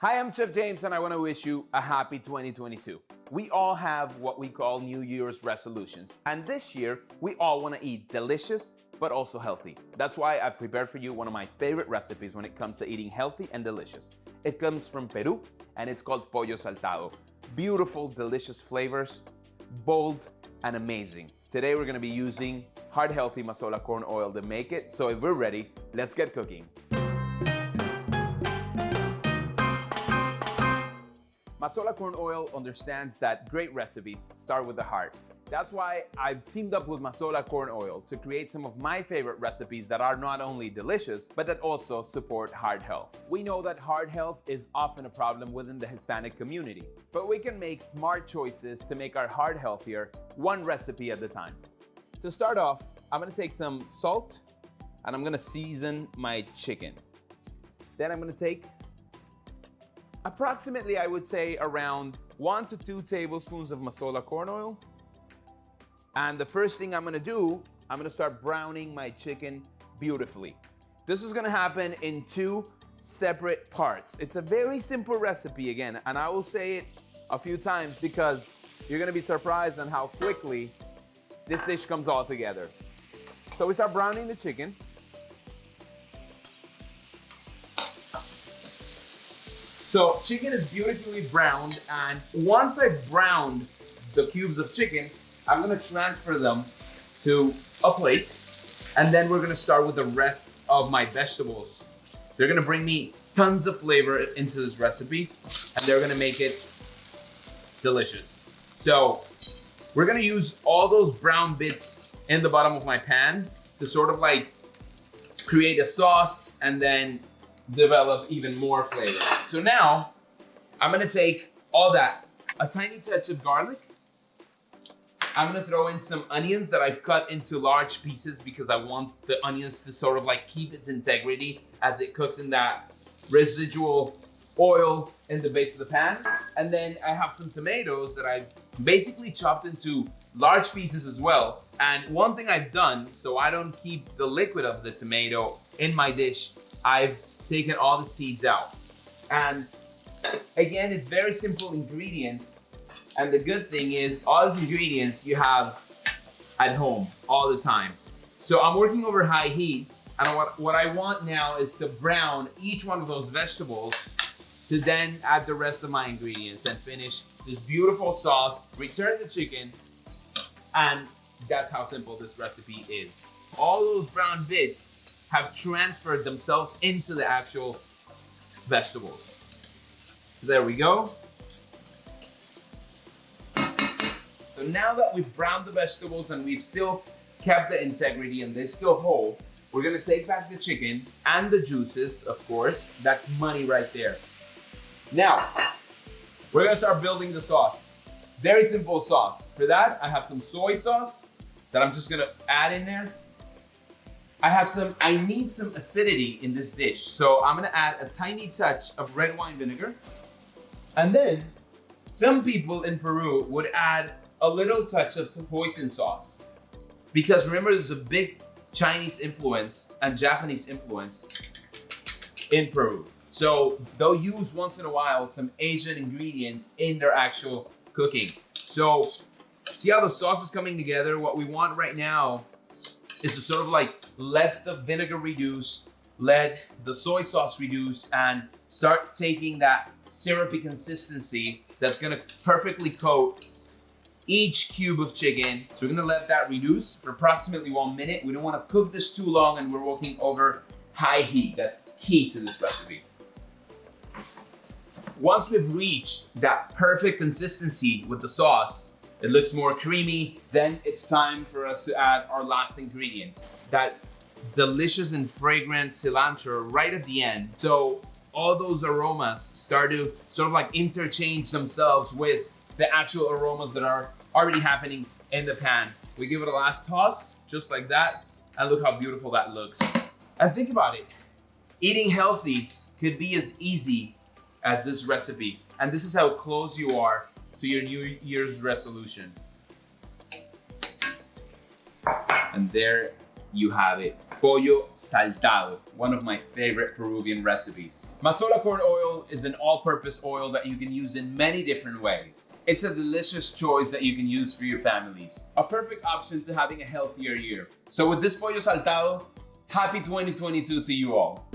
Hi, I'm Chef James and I want to wish you a happy 2022. We all have what we call New Year's resolutions. And this year, we all want to eat delicious, but also healthy. That's why I've prepared for you one of my favorite recipes when it comes to eating healthy and delicious. It comes from Peru and it's called Pollo Saltado. Beautiful, delicious flavors, bold and amazing. Today, we're going to be using heart healthy Mazola corn oil to make it. So if we're ready, let's get cooking. Mazola corn oil understands that great recipes start with the heart. That's why I've teamed up with Mazola corn oil to create some of my favorite recipes that are not only delicious, but that also support heart health. We know that heart health is often a problem within the Hispanic community, but we can make smart choices to make our heart healthier, one recipe at a time. To start off, I'm gonna take some salt and I'm gonna season my chicken. Then I'm gonna take approximately, I would say, around 1 to 2 tablespoons of Mazola corn oil. And the first thing I'm gonna do, I'm gonna start browning my chicken beautifully. This is gonna happen in 2 separate parts. It's a very simple recipe again, and I will say it a few times because you're gonna be surprised on how quickly this dish comes all together. So we start browning the chicken. So chicken is beautifully browned, and once I've browned the cubes of chicken, I'm gonna transfer them to a plate, and then we're gonna start with the rest of my vegetables. They're gonna bring me tons of flavor into this recipe, and they're gonna make it delicious. So we're gonna use all those brown bits in the bottom of my pan to sort of like create a sauce and then develop even more flavor. So now I'm gonna take all that, a tiny touch of garlic. I'm gonna throw in some onions that I've cut into large pieces because I want the onions to sort of like keep its integrity as it cooks in that residual oil in the base of the pan. And then I have some tomatoes that I've basically chopped into large pieces as well. And one thing I've done, so I don't keep the liquid of the tomato in my dish, I've taken all the seeds out. And again, it's very simple ingredients. And the good thing is all these ingredients you have at home all the time. So I'm working over high heat. And what I want now is to brown each one of those vegetables to then add the rest of my ingredients and finish this beautiful sauce, return the chicken, and that's how simple this recipe is. All those brown bits have transferred themselves into the actual vegetables. So there we go. So now that we've browned the vegetables and we've still kept the integrity and they're still whole, we're gonna take back the chicken and the juices, of course. That's money right there. Now, we're gonna start building the sauce. Very simple sauce. For that, I have some soy sauce that I'm just gonna add in there. I need some acidity in this dish, so I'm gonna add a tiny touch of red wine vinegar. And then, some people in Peru would add a little touch of some hoisin sauce. Because remember, there's a big Chinese influence and Japanese influence in Peru. So they'll use once in a while some Asian ingredients in their actual cooking. So see how the sauce is coming together? What we want right now is to sort of like let the vinegar reduce, let the soy sauce reduce, and start taking that syrupy consistency that's gonna perfectly coat each cube of chicken. So we're gonna let that reduce for approximately 1 minute. We don't wanna cook this too long, and we're working over high heat. That's key to this recipe. Once we've reached that perfect consistency with the sauce, it looks more creamy, then it's time for us to add our last ingredient, that delicious and fragrant cilantro right at the end. So all those aromas start to sort of like interchange themselves with the actual aromas that are already happening in the pan. We give it a last toss, just like that, and look how beautiful that looks. And think about it, eating healthy could be as easy as this recipe. And this is how close you are to your New Year's resolution. And there you have it. Pollo Saltado, one of my favorite Peruvian recipes. Mazola corn oil is an all-purpose oil that you can use in many different ways. It's a delicious choice that you can use for your families. A perfect option to having a healthier year. So with this Pollo Saltado, happy 2022 to you all.